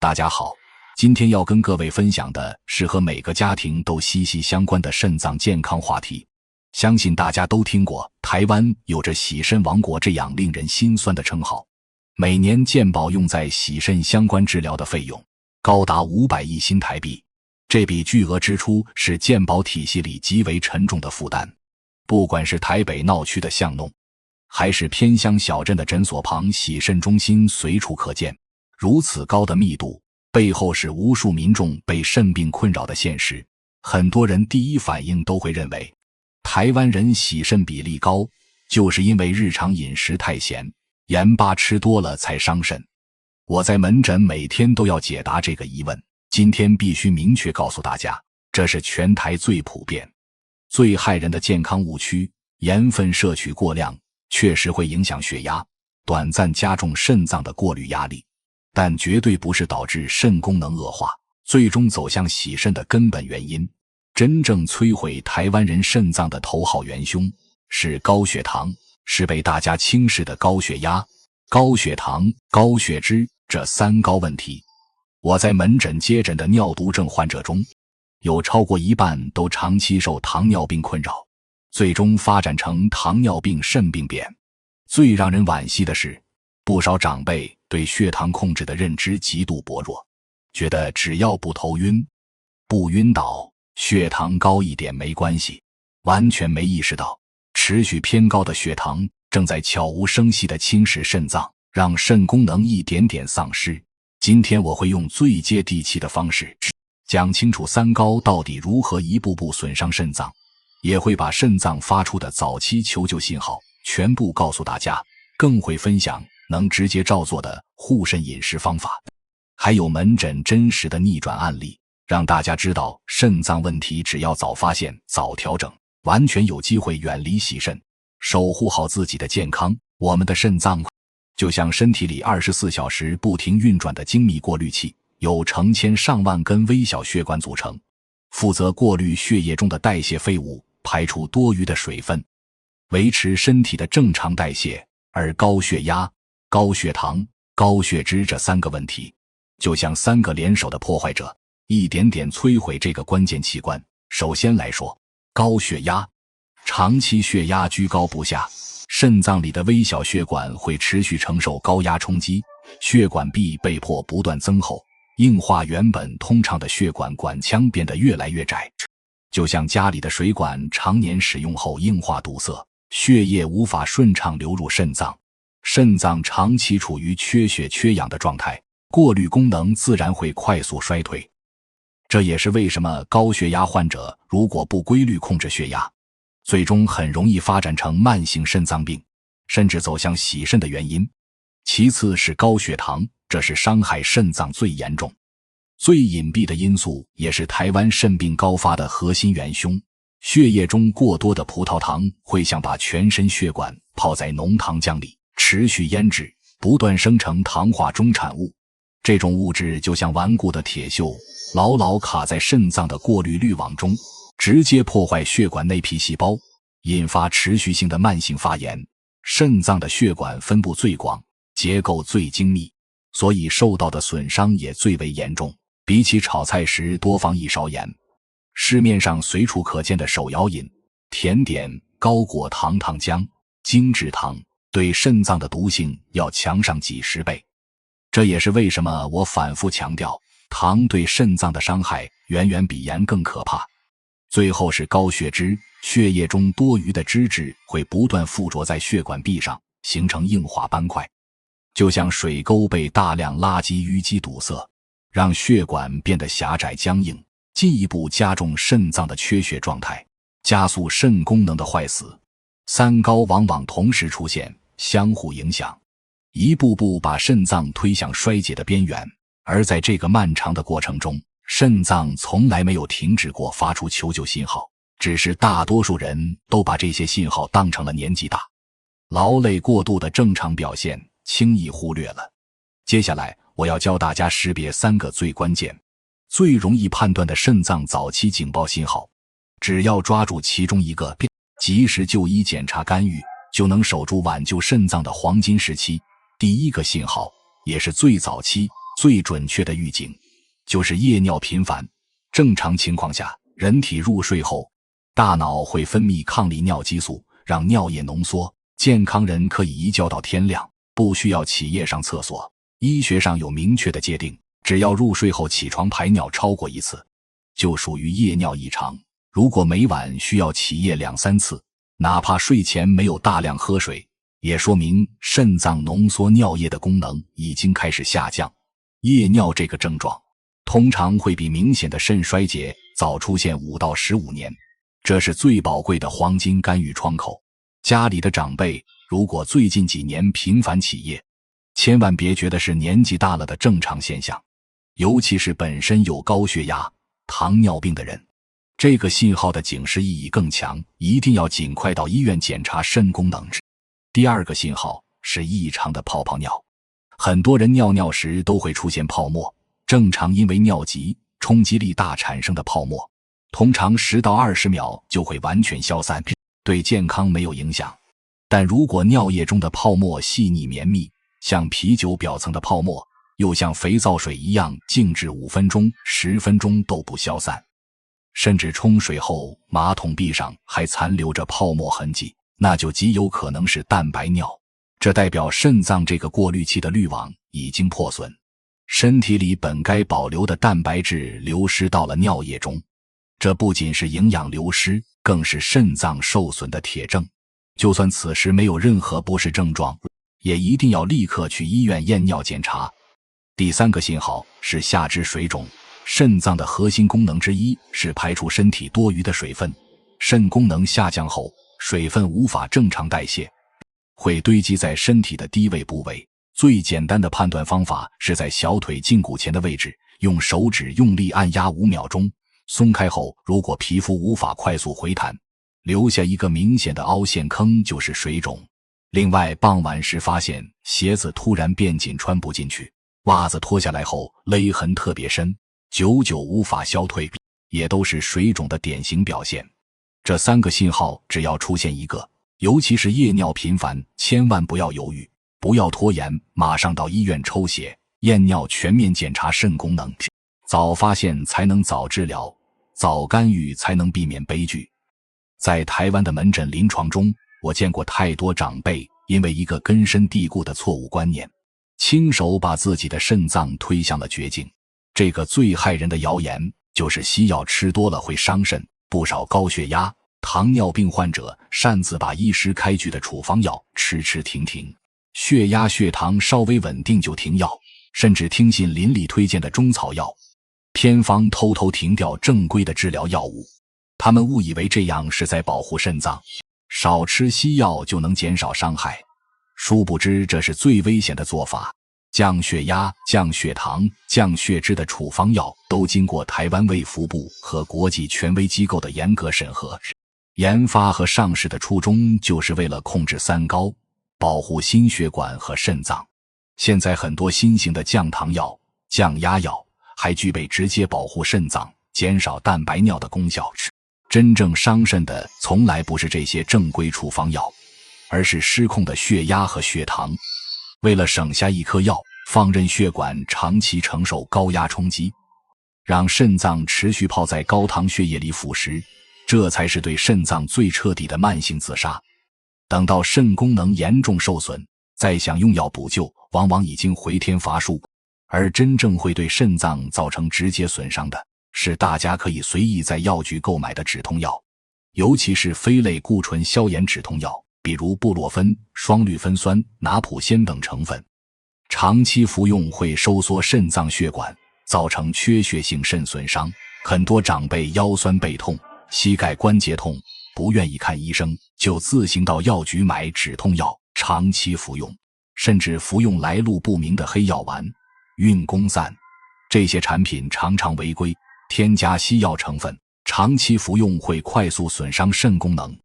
大家好，今天要跟各位分享的是和每个家庭都息息相关的肾脏健康话题。相信大家都听过台湾有着洗肾王国这样令人心酸的称号，每年健保用在洗肾相关治疗的费用高达500亿新台币，这笔巨额支出是健保体系里极为沉重的负担。不管是台北闹区的巷弄，还是偏乡小镇的诊所旁，洗肾中心随处可见。如此高的密度，背后是无数民众被肾病困扰的现实。很多人第一反应都会认为，台湾人洗肾比例高，就是因为日常饮食太咸，盐巴吃多了才伤肾。我在门诊每天都要解答这个疑问，今天必须明确告诉大家，这是全台最普遍、最害人的健康误区。盐分摄取过量确实会影响血压，短暂加重肾脏的过滤压力，但绝对不是导致肾功能恶化，最终走向洗肾的根本原因。真正摧毁台湾人肾脏的头号元凶是高血糖，是被大家轻视的高血压、高血糖、高血脂这三高问题。我在门诊接诊的尿毒症患者中，有超过一半都长期受糖尿病困扰，最终发展成糖尿病肾病变。最让人惋惜的是，不少长辈对血糖控制的认知极度薄弱，觉得只要不头晕、不晕倒，血糖高一点没关系，完全没意识到持续偏高的血糖正在悄无声息地侵蚀肾脏，让肾功能一点点丧失。今天我会用最接地气的方式讲清楚三高到底如何一步步损伤肾脏，也会把肾脏发出的早期求救信号全部告诉大家，更会分享能直接照做的护肾饮食方法，还有门诊真实的逆转案例，让大家知道肾脏问题只要早发现、早调整，完全有机会远离洗肾，守护好自己的健康。我们的肾脏就像身体里24小时不停运转的精密过滤器，由成千上万根微小血管组成，负责过滤血液中的代谢废物，排出多余的水分，维持身体的正常代谢。而高血压、高血糖、高血脂这三个问题，就像三个联手的破坏者，一点点摧毁这个关键器官。首先来说，高血压。长期血压居高不下，肾脏里的微小血管会持续承受高压冲击，血管壁被迫不断增厚，硬化原本通畅的血管管腔变得越来越窄，就像家里的水管常年使用后硬化堵塞，血液无法顺畅流入肾脏，肾脏长期处于缺血缺氧的状态，过滤功能自然会快速衰退。这也是为什么高血压患者如果不规律控制血压，最终很容易发展成慢性肾脏病，甚至走向洗肾的原因。其次是高血糖，这是伤害肾脏最严重、最隐蔽的因素，也是台湾肾病高发的核心元凶。血液中过多的葡萄糖会像把全身血管泡在浓糖浆里，持续腌制，不断生成糖化中产物。这种物质就像顽固的铁锈，牢牢卡在肾脏的过滤滤网中，直接破坏血管内皮细胞，引发持续性的慢性发炎。肾脏的血管分布最广，结构最精密，所以受到的损伤也最为严重。比起炒菜时多放一勺盐，市面上随处可见的手摇饮、甜点、高果糖糖浆、精制糖，对肾脏的毒性要强上几十倍。这也是为什么我反复强调，糖对肾脏的伤害远远比盐更可怕。最后是高血脂，血液中多余的脂质会不断附着在血管壁上，形成硬化斑块，就像水沟被大量垃圾淤积堵塞，让血管变得狭窄僵硬，进一步加重肾脏的缺血状态，加速肾功能的坏死。三高往往同时出现，相互影响，一步步把肾脏推向衰竭的边缘。而在这个漫长的过程中，肾脏从来没有停止过发出求救信号，只是大多数人都把这些信号当成了年纪大、劳累过度的正常表现，轻易忽略了。接下来我要教大家识别三个最关键、最容易判断的肾脏早期警报信号，只要抓住其中一个，及时就医检查干预，就能守住挽救肾脏的黄金时期。第一个信号，也是最早期、最准确的预警就是夜尿频繁。正常情况下，人体入睡后，大脑会分泌抗利尿激素，让尿液浓缩。健康人可以一觉到天亮，不需要起夜上厕所。医学上有明确的界定，只要入睡后起床排尿超过1次，就属于夜尿异常。如果每晚需要起夜2、3次，哪怕睡前没有大量喝水，也说明肾脏浓缩尿液的功能已经开始下降。夜尿这个症状通常会比明显的肾衰竭早出现5到15年，这是最宝贵的黄金干预窗口。家里的长辈如果最近几年频繁起夜，千万别觉得是年纪大了的正常现象，尤其是本身有高血压、糖尿病的人，这个信号的警示意义更强，一定要尽快到医院检查肾功能。第二个信号是异常的泡泡尿。很多人尿尿时都会出现泡沫，正常因为尿急、冲击力大产生的泡沫，通常10到20秒就会完全消散，对健康没有影响。但如果尿液中的泡沫细腻绵密，像啤酒表层的泡沫，又像肥皂水一样静置5分钟、10分钟都不消散，甚至冲水后马桶壁上还残留着泡沫痕迹，那就极有可能是蛋白尿。这代表肾脏这个过滤器的滤网已经破损，身体里本该保留的蛋白质流失到了尿液中。这不仅是营养流失，更是肾脏受损的铁证。就算此时没有任何不适症状，也一定要立刻去医院验尿检查。第三个信号是下肢水肿。肾脏的核心功能之一是排出身体多余的水分，肾功能下降后，水分无法正常代谢，会堆积在身体的低位部位。最简单的判断方法是在小腿胫骨前的位置，用手指用力按压5秒钟，松开后，如果皮肤无法快速回弹，留下一个明显的凹陷坑，就是水肿。另外，傍晚时发现鞋子突然变紧穿不进去，袜子脱下来后勒痕特别深，久久无法消退，也都是水肿的典型表现。这3个信号只要出现一个，尤其是夜尿频繁，千万不要犹豫，不要拖延，马上到医院抽血、验尿，全面检查肾功能。早发现才能早治疗，早干预才能避免悲剧。在台湾的门诊临床中，我见过太多长辈因为一个根深蒂固的错误观念，亲手把自己的肾脏推向了绝境。这个最害人的谣言就是西药吃多了会伤肾，不少高血压、糖尿病患者擅自把医师开具的处方药吃停，血压血糖稍微稳定就停药，甚至听信邻里推荐的中草药偏方，偷偷停掉正规的治疗药物。他们误以为这样是在保护肾脏，少吃西药就能减少伤害，殊不知这是最危险的做法。降血压、降血糖、降血脂的处方药都经过台湾卫福部和国际权威机构的严格审核。研发和上市的初衷就是为了控制3高，保护心血管和肾脏。现在很多新型的降糖药、降压药还具备直接保护肾脏、减少蛋白尿的功效。真正伤肾的从来不是这些正规处方药，而是失控的血压和血糖。为了省下一颗药，放任血管长期承受高压冲击，让肾脏持续泡在高糖血液里腐蚀，这才是对肾脏最彻底的慢性自杀。等到肾功能严重受损，再想用药补救，往往已经回天乏术。而真正会对肾脏造成直接损伤的，是大家可以随意在药局购买的止痛药，尤其是非类固醇消炎止痛药，比如布洛芬、双氯芬酸、拿普仙等成分。长期服用会收缩肾脏血管，造成缺血性肾损伤。很多长辈腰酸背痛、膝盖关节痛，不愿意看医生，就自行到药局买止痛药，长期服用，甚至服用来路不明的黑药丸、运功散。这些产品常常违规，添加西药成分，长期服用会快速损伤肾功能。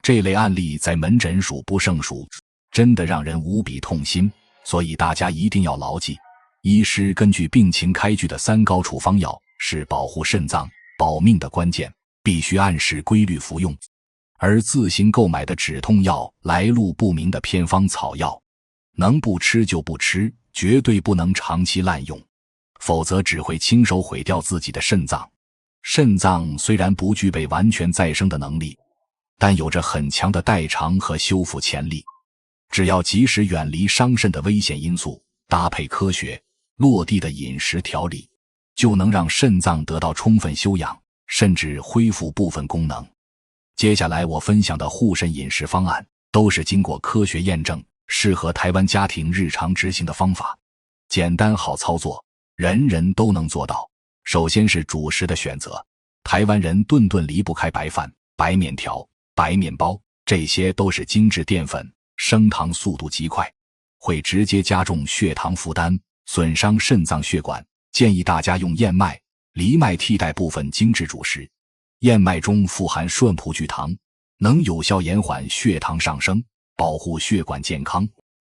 这类案例在门诊数不胜数，真的让人无比痛心。所以大家一定要牢记，医师根据病情开具的3高处方药是保护肾脏、保命的关键，必须按时规律服用。而自行购买的止痛药、来路不明的偏方草药，能不吃就不吃，绝对不能长期滥用。否则只会亲手毁掉自己的肾脏。肾脏虽然不具备完全再生的能力，但有着很强的代偿和修复潜力。只要及时远离伤肾的危险因素，搭配科学落地的饮食调理，就能让肾脏得到充分休养，甚至恢复部分功能。接下来我分享的护肾饮食方案都是经过科学验证，适合台湾家庭日常执行的方法，简单好操作，人人都能做到。首先是主食的选择，台湾人顿顿离不开白饭、白面条、白面包，这些都是精致淀粉，升糖速度极快，会直接加重血糖负担，损伤肾脏血管。建议大家用燕麦、藜麦替代部分精致主食。燕麦中富含顺葡聚糖，能有效延缓血糖上升，保护血管健康。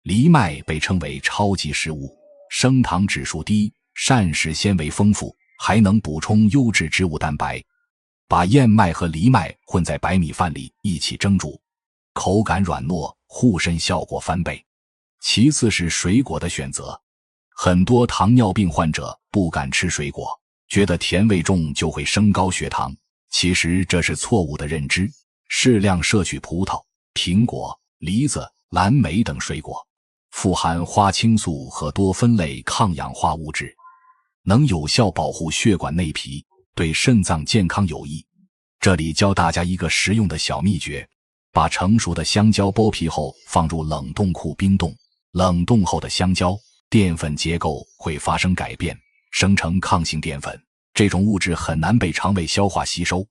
藜麦被称为超级食物，升糖指数低，膳食纤维丰富，还能补充优质植物蛋白。把燕麦和藜麦混在白米饭里一起蒸煮，口感软糯，护肾效果翻倍。其次是水果的选择，很多糖尿病患者不敢吃水果，觉得甜味重就会升高血糖，其实这是错误的认知。适量摄取葡萄、苹果、梨子、蓝莓等水果，富含花青素和多酚类抗氧化物质，能有效保护血管内皮，对肾脏健康有益。这里教大家一个实用的小秘诀，把成熟的香蕉剥皮后放入冷冻库冰冻，冷冻后的香蕉淀粉结构会发生改变，生成抗性淀粉，这种物质很难被肠胃消化吸收，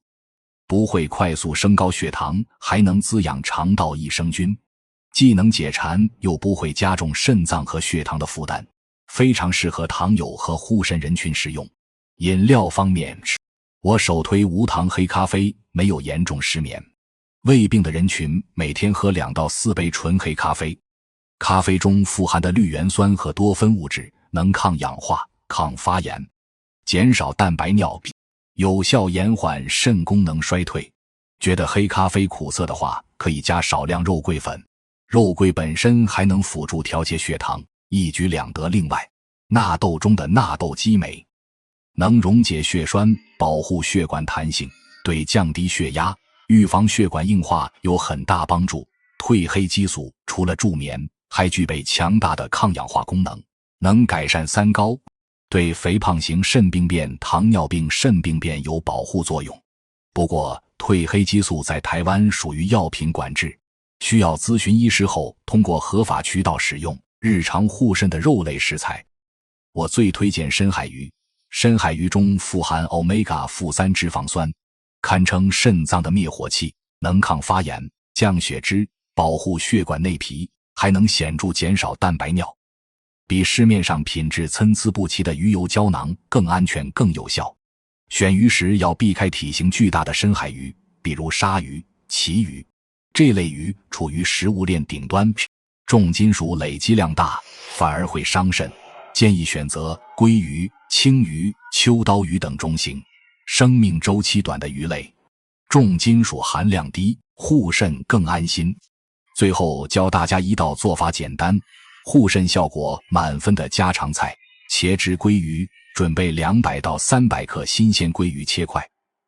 不会快速升高血糖，还能滋养肠道益生菌，既能解馋又不会加重肾脏和血糖的负担，非常适合糖友和护肾人群食用。饮料方面，我首推无糖黑咖啡，没有严重失眠。胃病的人群每天喝2到4杯纯黑咖啡，咖啡中富含的绿原酸和多酚物质能抗氧化、抗发炎，减少蛋白尿，有效延缓肾功能衰退。觉得黑咖啡苦涩的话，可以加少量肉桂粉，肉桂本身还能辅助调节血糖，一举两得。另外，纳豆中的纳豆激酶能溶解血栓，保护血管弹性，对降低血压、预防血管硬化有很大帮助。褪黑激素除了助眠，还具备强大的抗氧化功能，能改善三高，对肥胖型肾病变、糖尿病肾病变有保护作用。不过，褪黑激素在台湾属于药品管制，需要咨询医师后通过合法渠道使用。日常护肾的肉类食材，我最推荐深海鱼。深海鱼中富含 Omega-3 脂肪酸，堪称肾脏的灭火器，能抗发炎、降血脂，保护血管内皮，还能显著减少蛋白尿，比市面上品质参差不齐的鱼油胶囊更安全更有效。选鱼时要避开体型巨大的深海鱼，比如鲨鱼、旗鱼，这类鱼处于食物链顶端，重金属累积量大，反而会伤肾。建议选择鲑鱼、青鱼、秋刀鱼等中型、生命周期短的鱼类，重金属含量低，护肾更安心。最后教大家一道做法简单、护肾效果满分的家常菜——茄汁鲑鱼。准备200到300克新鲜鲑鱼切块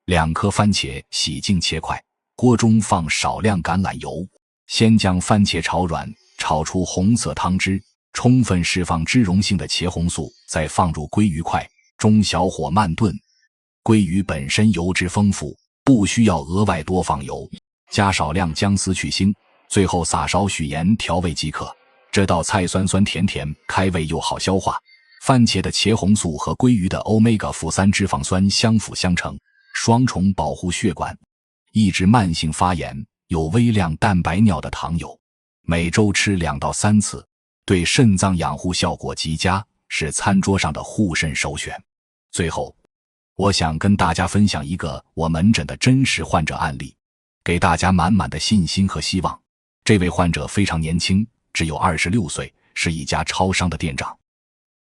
，2颗番茄洗净切块，锅中放少量橄榄油，先将番茄炒软，炒出红色汤汁，充分释放脂溶性的茄红素，再放入鲑鱼块，中小火慢炖。鲑鱼本身油脂丰富，不需要额外多放油，加少量姜丝去腥，最后撒少许盐调味即可。这道菜酸酸甜甜，开胃又好消化。番茄的茄红素和鲑鱼的 Omega-3 脂肪酸相辅相成，双重保护血管，抑制慢性发炎，有微量蛋白尿的糖友，每周吃2到3次，对肾脏养护效果极佳，是餐桌上的护肾首选。最后，我想跟大家分享一个我门诊的真实患者案例，给大家满满的信心和希望。这位患者非常年轻，只有26岁，是一家超商的店长。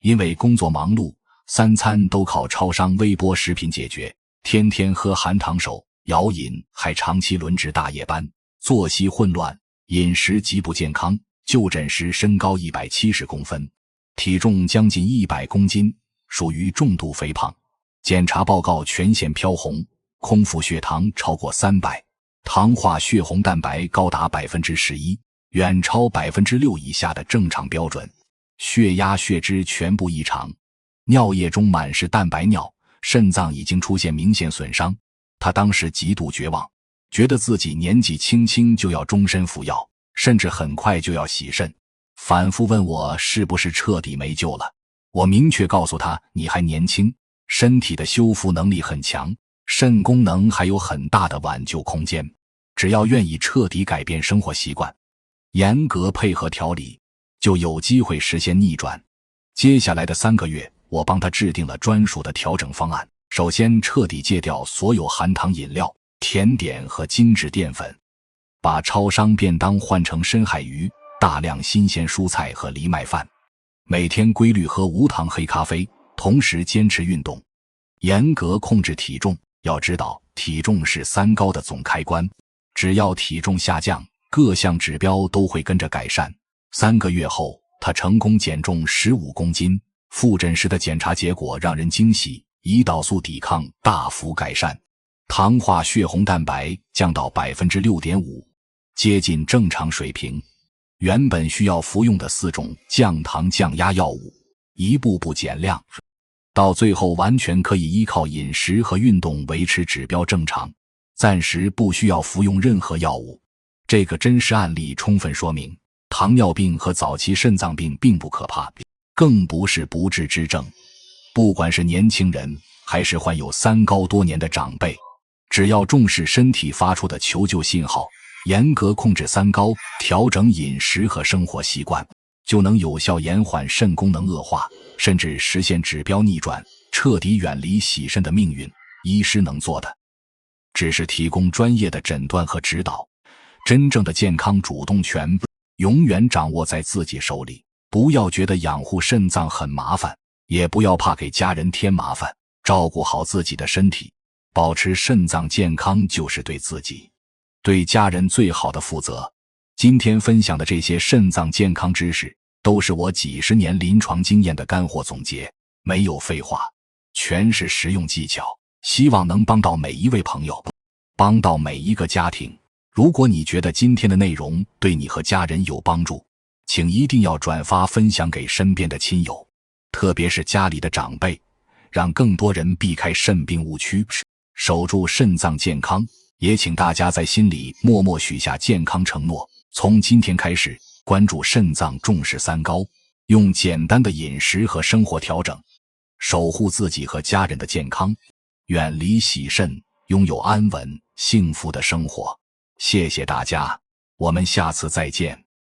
因为工作忙碌，3餐都靠超商微波食品解决，天天喝含糖手摇饮，还长期轮值大夜班，作息混乱，饮食极不健康。就诊时身高170公分，体重将近100公斤，属于重度肥胖。检查报告全线飘红，空腹血糖超过300，糖化血红蛋白高达 11%， 远超 6% 以下的正常标准。血压血脂全部异常，尿液中满是蛋白尿，肾脏已经出现明显损伤。他当时极度绝望，觉得自己年纪轻轻就要终身服药，甚至很快就要洗肾，反复问我是不是彻底没救了。我明确告诉他，你还年轻，身体的修复能力很强，肾功能还有很大的挽救空间，只要愿意彻底改变生活习惯，严格配合调理，就有机会实现逆转。接下来的3个月，我帮他制定了专属的调整方案。首先，彻底戒掉所有含糖饮料、甜点和精致淀粉，把超商便当换成深海鱼，大量新鲜蔬菜和藜麦饭，每天规律喝无糖黑咖啡，同时坚持运动，严格控制体重。要知道，体重是3高的总开关，只要体重下降，各项指标都会跟着改善。3个月后，他成功减重15公斤，复诊时的检查结果让人惊喜，胰岛素抵抗大幅改善，糖化血红蛋白降到 6.5%， 接近正常水平。原本需要服用的4种降糖降压药物，一步步减量，到最后完全可以依靠饮食和运动维持指标正常，暂时不需要服用任何药物。这个真实案例充分说明，糖尿病和早期肾脏病并不可怕，更不是不治之症。不管是年轻人还是患有3高多年的长辈，只要重视身体发出的求救信号，严格控制3高，调整饮食和生活习惯，就能有效延缓肾功能恶化，甚至实现指标逆转，彻底远离洗肾的命运。医师能做的只是提供专业的诊断和指导，真正的健康主动权永远掌握在自己手里。不要觉得养护肾脏很麻烦，也不要怕给家人添麻烦，照顾好自己的身体，保持肾脏健康就是对自己、对家人最好的负责。今天分享的这些肾脏健康知识，都是我几十年临床经验的干货总结，没有废话，全是实用技巧，希望能帮到每一位朋友，帮到每一个家庭。如果你觉得今天的内容对你和家人有帮助，请一定要转发分享给身边的亲友，特别是家里的长辈，让更多人避开肾病误区，守住肾脏健康。也请大家在心里默默许下健康承诺，从今天开始关注肾脏，重视3高，用简单的饮食和生活调整，守护自己和家人的健康，远离洗肾，拥有安稳幸福的生活。谢谢大家，我们下次再见。